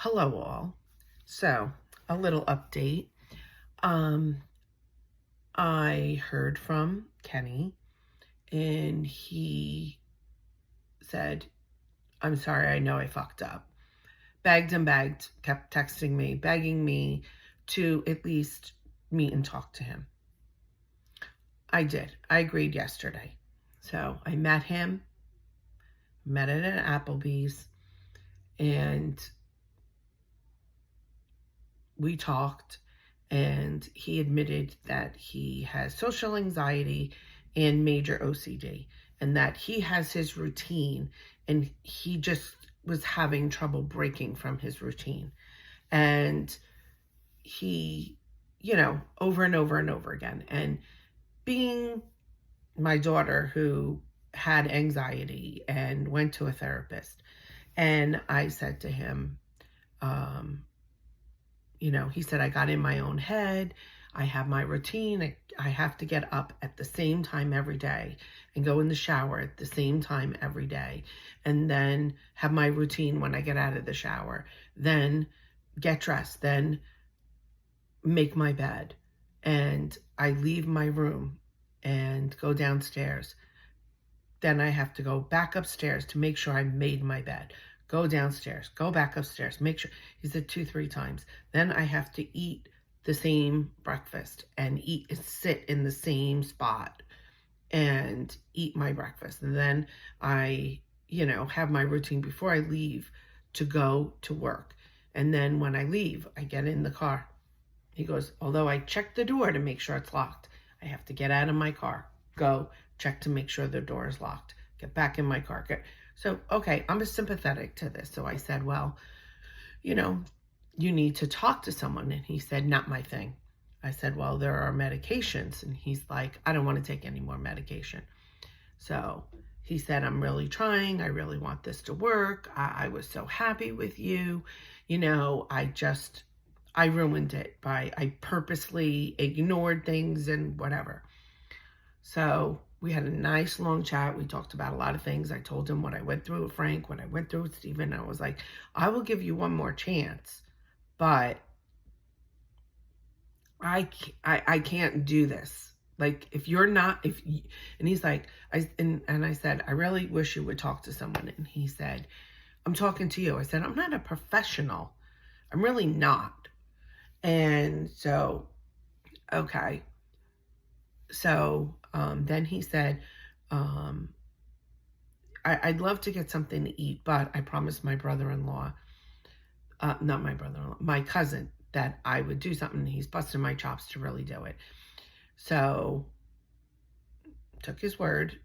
Hello all. So, a little update. Um, I heard from Kenny and he said, I'm sorry, I know I fucked up. Begged and begged, kept texting me, begging me to at least meet and talk to him. I did. I agreed yesterday. So I met him, met at an Applebee's, and we talked, and he admitted that he has social anxiety and major OCD, and that he has his routine, and he just was having trouble breaking from his routine. And he, over and over and over again. And being my daughter who had anxiety and went to a therapist, and I said to him, he said, I got in my own head. I have my routine. I have to get up at the same time every day and go in the shower at the same time every day. And then have my routine when I get out of the shower. Then get dressed. Then make my bed. And I leave my room and go downstairs. Then I have to go back upstairs to make sure I made my bed. Go downstairs, go back upstairs, make sure. He said 2-3 times. Then I have to eat the same breakfast and sit in the same spot and eat my breakfast. And then I, have my routine before I leave to go to work. And then when I leave, I get in the car. He goes, although I check the door to make sure it's locked, I have to get out of my car, go check to make sure the door is locked, get back in my car. So, okay, I'm sympathetic to this. So I said, well, you need to talk to someone. And he said, not my thing. I said, well, there are medications. And he's like, I don't want to take any more medication. So he said, I'm really trying. I really want this to work. I was so happy with you. I ruined it I purposely ignored things and whatever. So we had a nice long chat. We talked about a lot of things. I told him what I went through with Frank, what I went through with Steven. I was like, I will give you one more chance, but I can't do this. Like, if you're not, and he's like, and I said, I really wish you would talk to someone. And he said, I'm talking to you. I said, I'm not a professional. I'm really not. And so, okay. So then he said, I'd love to get something to eat, but I promised my brother-in-law, not my brother-in-law, my cousin, that I would do something. He's busting my chops to really do it. So took his word,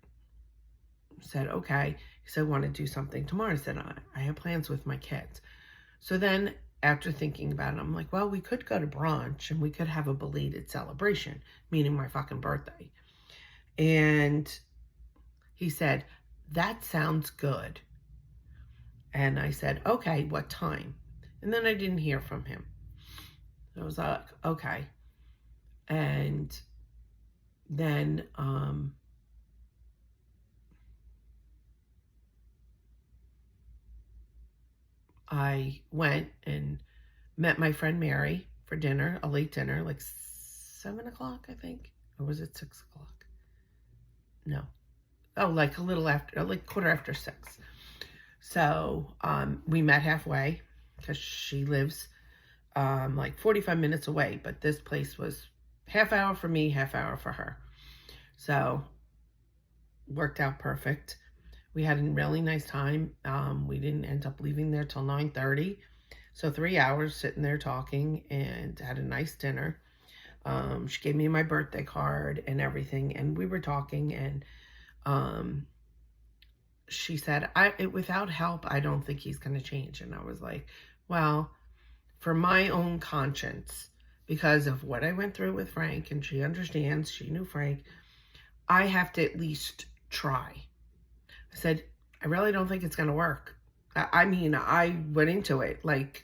said, okay. He said, I want to do something tomorrow. I said, I have plans with my kids. So then after thinking about it, I'm like, well, we could go to brunch and we could have a belated celebration, meaning my fucking birthday. And he said, that sounds good. And I said, okay, what time? And then I didn't hear from him. So I was like, okay. And then I went and met my friend Mary for dinner, a late dinner, like 7 o'clock, I think. Or was it 6 o'clock? No. Oh, like a little after, like 6:15. So we met halfway because she lives like 45 minutes away. But this place was half hour for me, half hour for her. So worked out perfect. We had a really nice time. We didn't end up leaving there till 9:30. So 3 hours sitting there talking and had a nice dinner. She gave me my birthday card and everything. And we were talking, and she said, without help, I don't think he's going to change. And I was like, well, for my own conscience, because of what I went through with Frank, and she understands, she knew Frank, I have to at least try. I said, I really don't think it's going to work. I mean, I went into it like,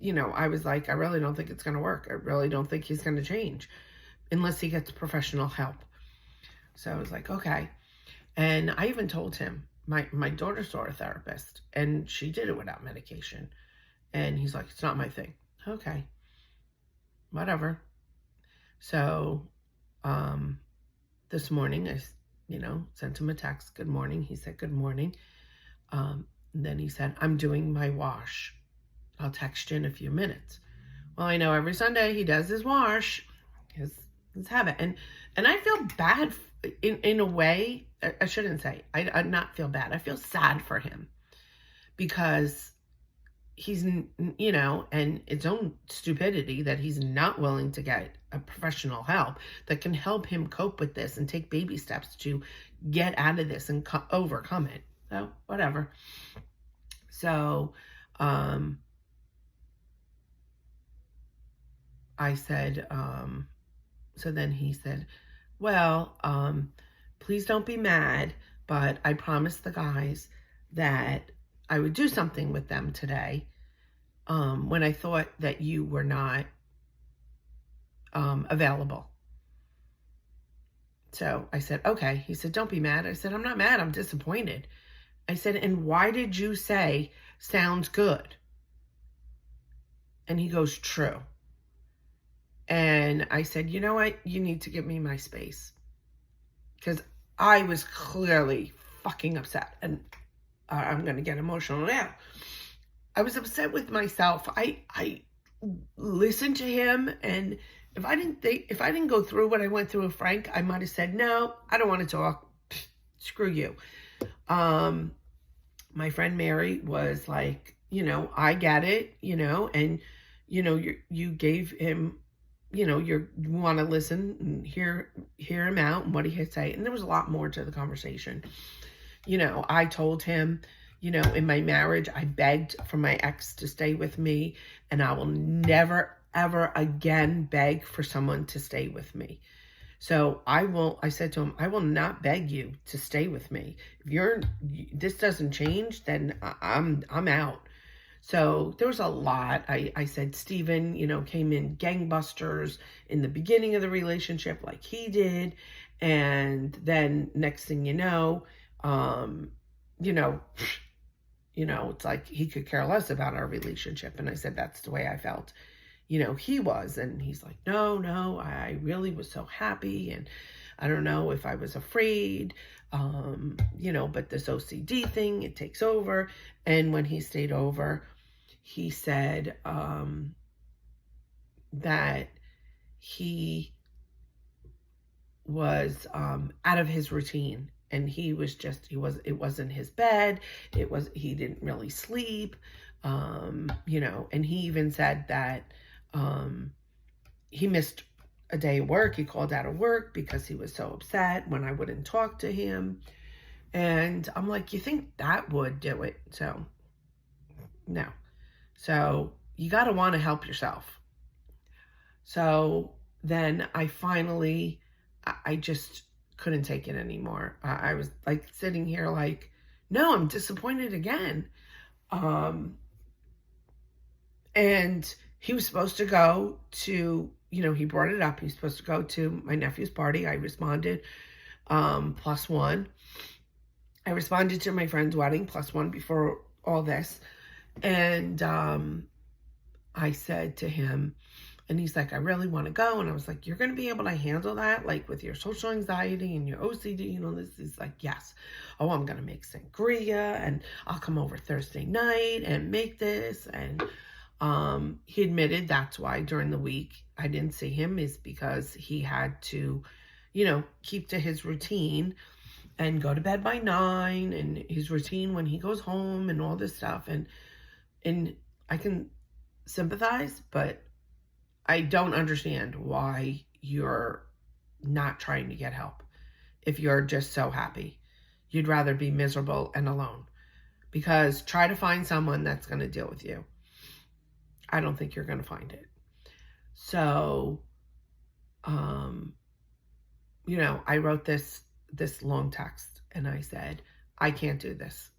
I was like, I really don't think it's going to work. I really don't think he's going to change unless he gets professional help. So I was like, okay. And I even told him, my daughter saw a therapist and she did it without medication. And he's like, it's not my thing. Okay, whatever. So this morning I, sent him a text, good morning. He said, good morning. And then he said, I'm doing my wash. I'll text you in a few minutes. Well, I know every Sunday he does his wash, his habit. And I feel bad in a way. I shouldn't say, I not feel bad. I feel sad for him because he's, and its own stupidity that he's not willing to get a professional help that can help him cope with this and take baby steps to get out of this and overcome it. So whatever. So, I said, so then he said, well, please don't be mad, but I promised the guys that I would do something with them today, when I thought that you were not, available. So I said, okay. He said, don't be mad. I said, I'm not mad. I'm disappointed. I said, and why did you say, sounds good? And he goes, true. And I said, you know what? You need to give me my space. Because I was clearly fucking upset. And I'm going to get emotional now. I was upset with myself. I listened to him, and if I didn't go through what I went through with Frank, I might have said, no, I don't want to talk. Screw you. My friend Mary was like, I get it, and you gave him, you want to listen and hear him out and what he had to say. And there was a lot more to the conversation. I told him, in my marriage, I begged for my ex to stay with me, and I will never, ever again beg for someone to stay with me. So I said to him, I will not beg you to stay with me. If this doesn't change, then I'm out. So there was a lot. I said, Steven, came in gangbusters in the beginning of the relationship like he did. And then next thing you know, it's like he could care less about our relationship. And I said, that's the way I felt, he was. And he's like, no, I really was so happy. And I don't know if I was afraid, but this OCD thing, it takes over. And when he stayed over, he said that he was out of his routine. And it wasn't his bed. He didn't really sleep, and he even said that he missed a day of work. He called out of work because he was so upset when I wouldn't talk to him. And I'm like, you think that would do it? So, no. So, you got to want to help yourself. So, then I finally, I just couldn't take it anymore. I was like sitting here like, no, I'm disappointed again. And he was supposed to go to, he brought it up. He's supposed to go to my nephew's party. I responded, +1. I responded to my friend's wedding, +1 before all this. And I said to him, and he's like, I really want to go. And I was like, you're going to be able to handle that? Like with your social anxiety and your OCD, this is like, yes. Oh, I'm going to make sangria and I'll come over Thursday night and make this. And he admitted that's why during the week I didn't see him, is because he had to, keep to his routine and go to bed by 9 and his routine when he goes home and all this stuff. And I can sympathize, but I don't understand why you're not trying to get help. If you're just so happy, you'd rather be miserable and alone, because try to find someone that's going to deal with you. I don't think you're going to find it. So, I wrote this long text and I said, I can't do this.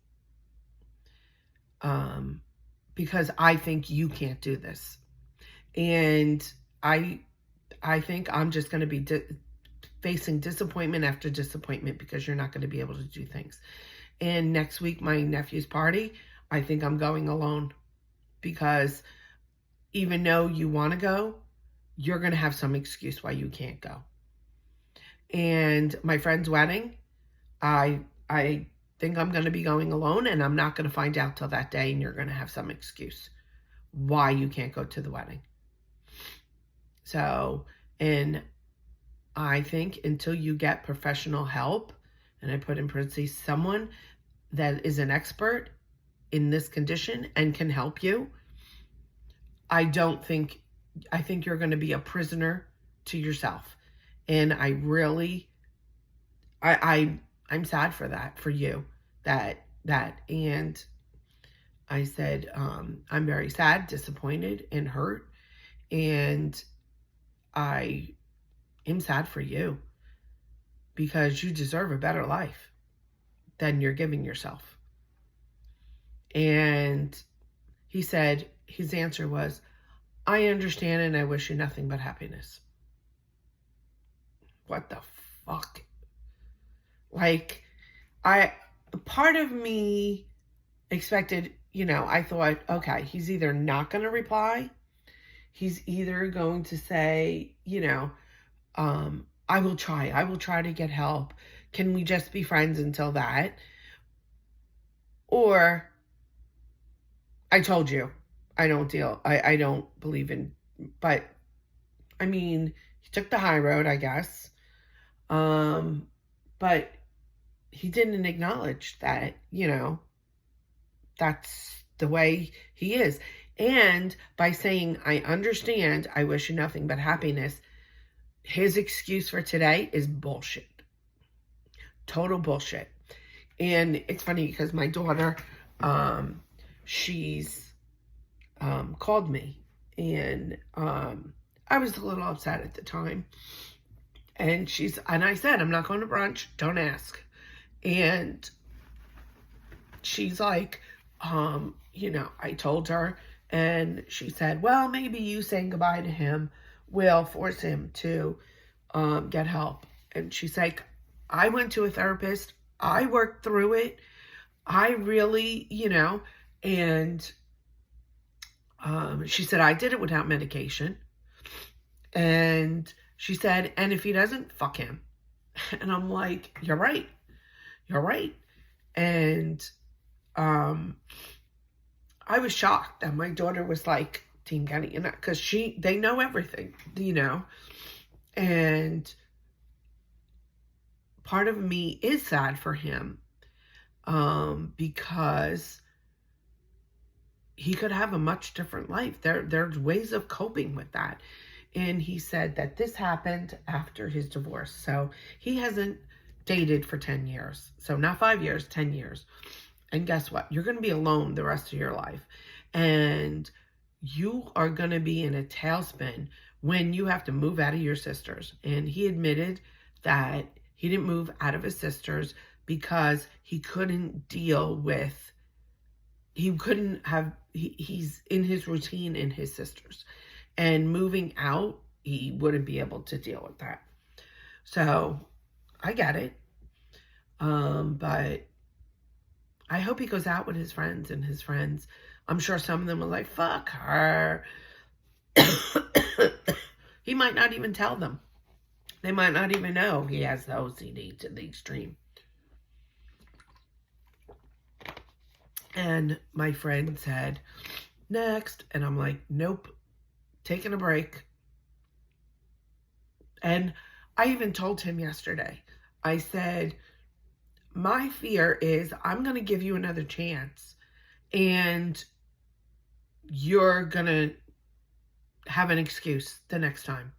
Because I think you can't do this. And I think I'm just going to be facing disappointment after disappointment because you're not going to be able to do things. And next week, my nephew's party, I think I'm going alone. because even though you want to go, you're going to have some excuse why you can't go. And my friend's wedding, I think I'm going to be going alone, and I'm not going to find out till that day, and you're going to have some excuse why you can't go to the wedding. So, and I think until you get professional help, and I put in parentheses, someone that is an expert in this condition and can help you, I think you're going to be a prisoner to yourself. And I really, I'm sad for that, for you, that, and I said, I'm very sad, disappointed, and hurt, and I am sad for you because you deserve a better life than you're giving yourself. And he said, his answer was, I understand and I wish you nothing but happiness. What the fuck? Like, part of me expected, I thought, okay, he's either not going to reply. He's either going to say, I will try to get help. Can we just be friends until that? Or, I told you, I don't believe in, but, I mean, he took the high road, I guess. But he didn't acknowledge that, that's the way he is. And by saying, I understand, I wish you nothing but happiness, his excuse for today is bullshit. Total bullshit. And it's funny because my daughter, she's called me, and I was a little upset at the time. And I said, I'm not going to brunch, don't ask. And she's like, I told her, and she said, well, maybe you saying goodbye to him will force him to get help. And she's like, I went to a therapist. I worked through it. I really, and she said, I did it without medication. And she said, and if he doesn't, fuck him. And I'm like, you're right. You're right. And I was shocked that my daughter was like, Team Kenny, because they know everything, and part of me is sad for him, because he could have a much different life. There's ways of coping with that. And he said that this happened after his divorce. So he hasn't dated for 10 years. So not 5 years, 10 years. And guess what? You're going to be alone the rest of your life. And you are going to be in a tailspin when you have to move out of your sister's. And he admitted that he didn't move out of his sister's because he couldn't deal with, he's in his routine in his sister's. And moving out, he wouldn't be able to deal with that. So, I get it. But I hope he goes out with his friends, and his friends, I'm sure some of them are like, fuck her. He might not even tell them. They might not even know he has the OCD to the extreme. And my friend said, next. And I'm like, nope. Taking a break. And I even told him yesterday, I said, my fear is I'm going to give you another chance and you're going to have an excuse the next time.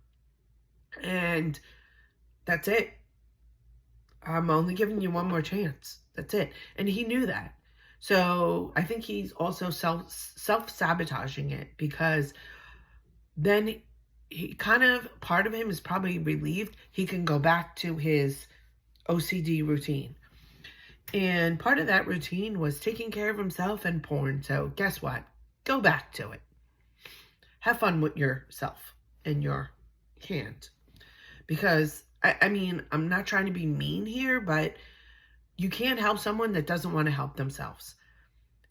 And that's it. I'm only giving you one more chance. That's it. And he knew that. So I think he's also self-sabotaging it, because then he part of him is probably relieved he can go back to his OCD routine. And part of that routine was taking care of himself and porn. So guess what? Go back to it. Have fun with yourself and your hand. Because, I mean, I'm not trying to be mean here, but you can't help someone that doesn't want to help themselves.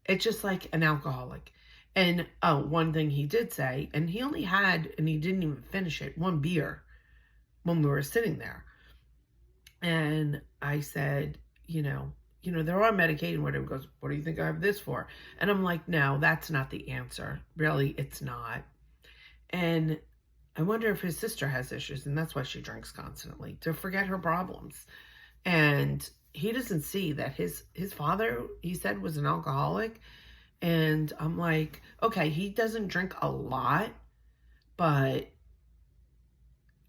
It's just like an alcoholic. And oh, one thing he did say, and he only had, and he didn't even finish it, one beer when we were sitting there. And I said, they're on medication, whatever. He goes, what do you think I have this for? And I'm like, no, that's not the answer. Really, it's not. And I wonder if his sister has issues, and that's why she drinks constantly, to forget her problems. And he doesn't see that his father, he said, was an alcoholic. And I'm like, okay, he doesn't drink a lot, but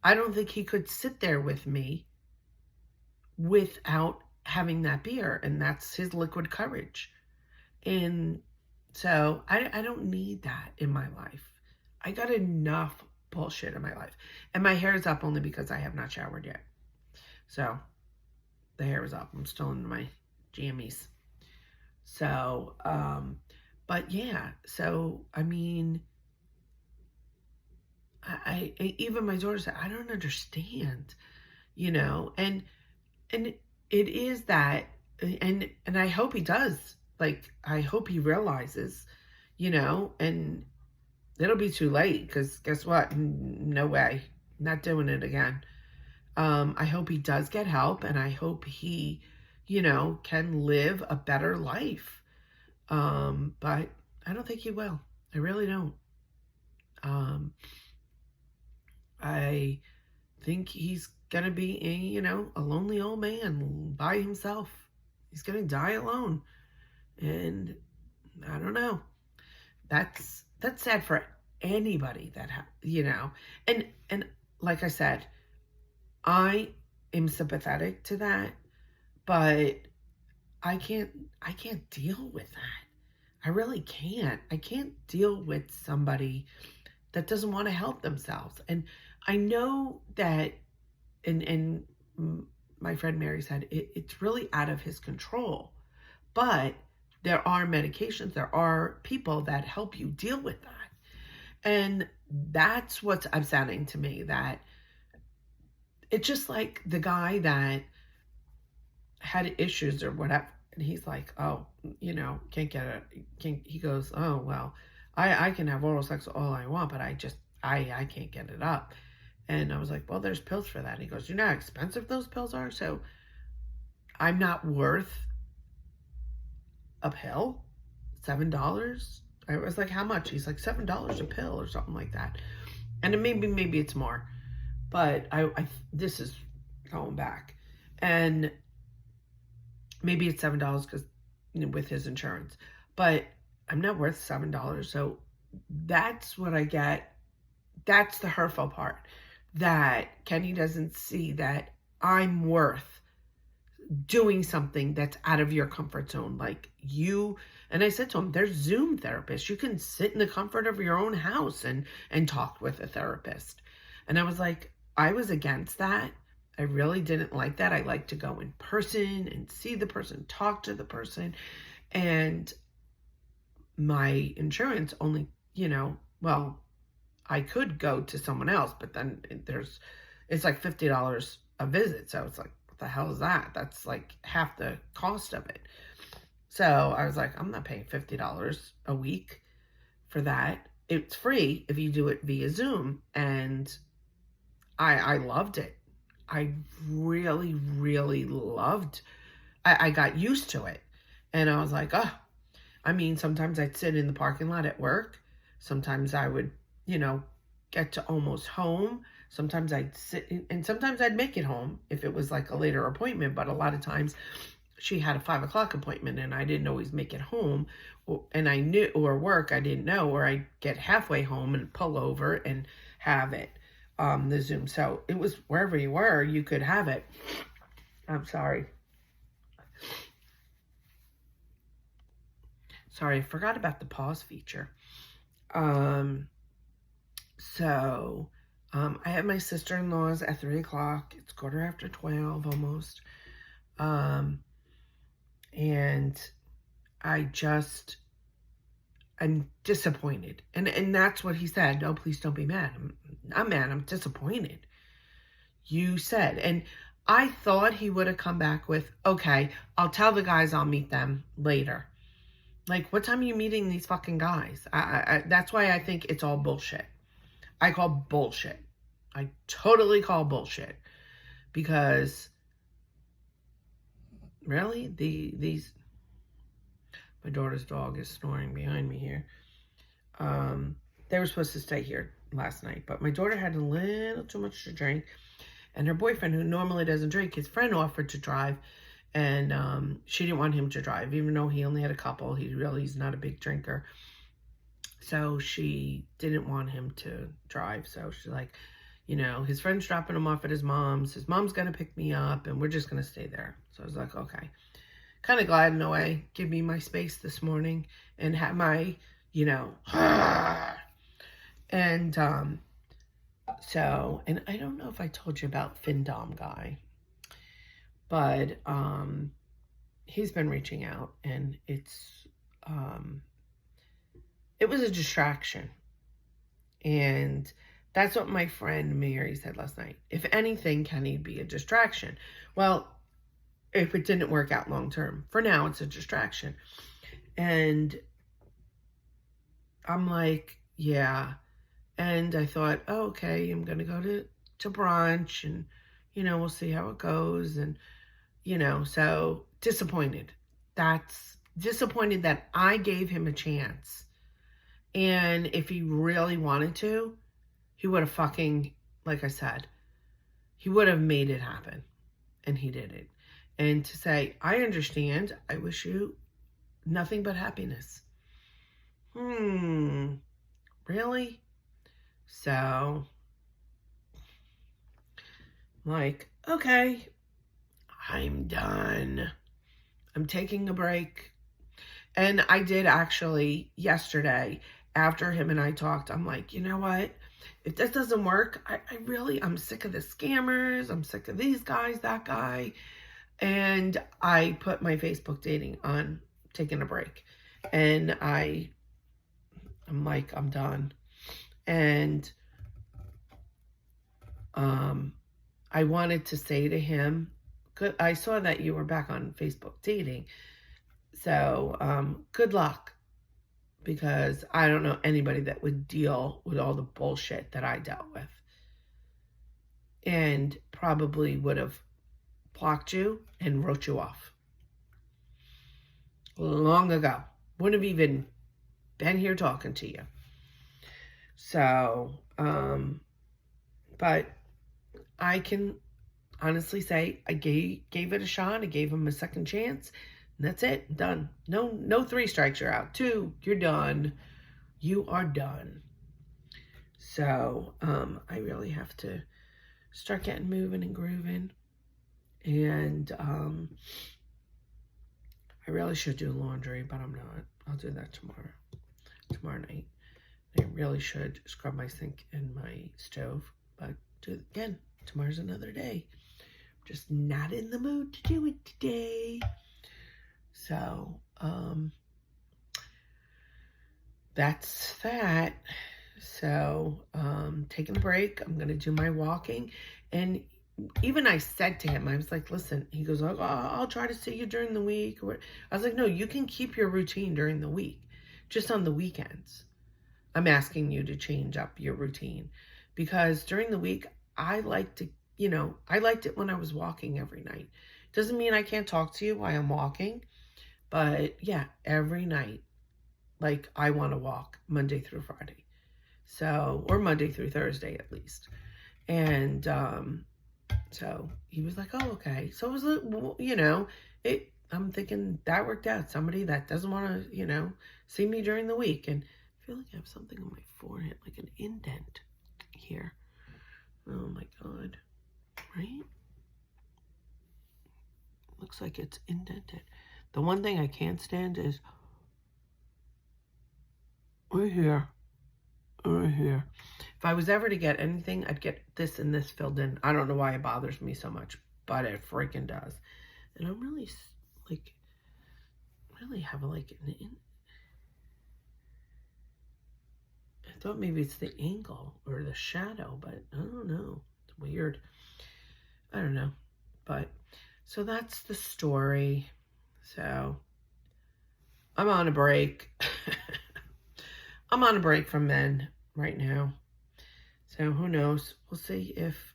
I don't think he could sit there with me without having that beer. And that's his liquid courage. And so I don't need that in my life. I got enough bullshit in my life. And my hair is up only because I have not showered yet. So the hair is up. I'm still in my jammies. So, but yeah, so, I mean, I even my daughter said, I don't understand, and it is that, and I hope he does, like, I hope he realizes, and it'll be too late, because guess what? No way, not doing it again. I hope he does get help, and I hope he, can live a better life. But I don't think he will. I really don't. I think he's going to be a lonely old man by himself. He's going to die alone. And I don't know. That's sad for anybody that, and like I said, I am sympathetic to that, but I can't deal with that. I really can't. I can't deal with somebody that doesn't want to help themselves. And I know that, and my friend Mary said, it's really out of his control. But there are medications, there are people that help you deal with that. And that's what's upsetting to me, that it's just like the guy that had issues or whatever. And he's like, oh, can't get it. He goes, oh, well, I can have oral sex all I want, but I can't get it up. And I was like, well, there's pills for that. And he goes, you know how expensive those pills are? So I'm not worth a pill? $7? I was like, how much? He's like, $7 a pill or something like that. And then maybe it's more. But I this is going back. And maybe it's $7 because with his insurance. But I'm not worth $7. So that's what I get. That's the hurtful part. That Kenny doesn't see that I'm worth doing something that's out of your comfort zone. Like you, and I said to him, there's Zoom therapists. You can sit in the comfort of your own house and talk with a therapist. And I was like, I was against that. I really didn't like that. I like to go in person and see the person, talk to the person. And my insurance only, well, I could go to someone else, but then it's like $50 a visit. So it's like, what the hell is that? That's like half the cost of it. So I was like, I'm not paying $50 a week for that. It's free if you do it via Zoom. And I loved it. I really, really loved. I got used to it. And I was like, oh, I mean, sometimes I'd sit in the parking lot at work. Sometimes I would, get to almost home. Sometimes I'd sit, and sometimes I'd make it home if it was like a later appointment. But a lot of times she had a 5 o'clock appointment and I didn't always make it home. And I knew, or work, I didn't know, or I'd get halfway home and pull over and have it, the Zoom. So it was wherever you were, you could have it. I'm sorry. Sorry, I forgot about the pause feature. So, I have my sister-in-law's at 3 o'clock. It's 12:15 almost. And I'm disappointed. And that's what he said. No, please don't be mad. I'm not mad. I'm disappointed. You said, and I thought he would have come back with, okay, I'll tell the guys I'll meet them later. Like, what time are you meeting these fucking guys? That's why I think it's all bullshit. I call bullshit. I totally call bullshit. Because, really? My daughter's dog is snoring behind me here. They were supposed to stay here last night, but my daughter had a little too much to drink. And her boyfriend, who normally doesn't drink, his friend offered to drive. And she didn't want him to drive, even though he only had a couple. He's not a big drinker. So she didn't want him to drive. So she's like, you know, his friend's dropping him off at his mom's. His mom's going to pick me up, and we're just going to stay there. So I was like, okay. Kind of glad in a way. Give me my space this morning and have my, you know, and so, and I don't know if I told you about Findom guy. But he's been reaching out, and it was a distraction. And that's what my friend Mary said last night. If anything, can he be a distraction? Well, if it didn't work out long term. For now, it's a distraction. And I'm like, yeah. And I thought, oh, okay, I'm going to go to brunch, and, you know, we'll see how it goes. And, you know, so disappointed. That's disappointed that I gave him a chance. And if he really wanted to, he would have fucking, like I said, he would have made it happen. And he didn't. And to say, I understand, I wish you nothing but happiness. Really? So, like, okay, I'm done. I'm taking a break. And I did actually yesterday, after him and I talked, I'm like, you know what? If this doesn't work, I'm sick of the scammers. I'm sick of these guys, that guy. And I put my Facebook dating on taking a break. And I'm like, I'm done. And I wanted to say to him, I saw that you were back on Facebook dating. So, good luck. Because I don't know anybody that would deal with all the bullshit that I dealt with. And probably would have blocked you and wrote you off. Long ago. Wouldn't have even been here talking to you. So, but I can honestly say I gave it a shot. I gave him a second chance. And that's it. Done. No 3 strikes, you're out. 2, you're done. You are done. So, I really have to start getting moving and grooving. And, I really should do laundry, but I'm not. I'll do that tomorrow night. I really should scrub my sink and my stove, but do it again. Tomorrow's another day. I'm just not in the mood to do it today. So, that's that. So, taking a break. I'm going to do my walking. And even I said to him, I was like, listen, he goes, oh, I'll try to see you during the week. I was like, no, you can keep your routine during the week, just on the weekends. I'm asking you to change up your routine, because during the week, I like to, you know, I liked it when I was walking every night. Doesn't mean I can't talk to you while I'm walking, but yeah, every night, like, I want to walk Monday through Friday. So, or Monday through Thursday at least. And, so he was like, oh, okay. So it was, you know, I'm thinking that worked out. Somebody that doesn't want to, you know, see me during the week. And I feel like I have something on my forehead, like an indent here. Oh my God. Right? Looks like it's indented. The one thing I can't stand is right here. Right here. If I was ever to get anything, I'd get this and this filled in. I don't know why it bothers me so much, but it freaking does. And I'm really, like, have like an I thought maybe it's the angle or the shadow, but I don't know. It's weird. I don't know. But, so that's the story. So, I'm on a break. I'm on a break from men right now. So who knows? We'll see if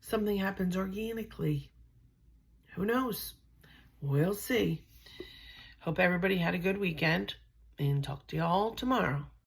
something happens organically. Who knows? We'll see. Hope everybody had a good weekend and talk to y'all tomorrow.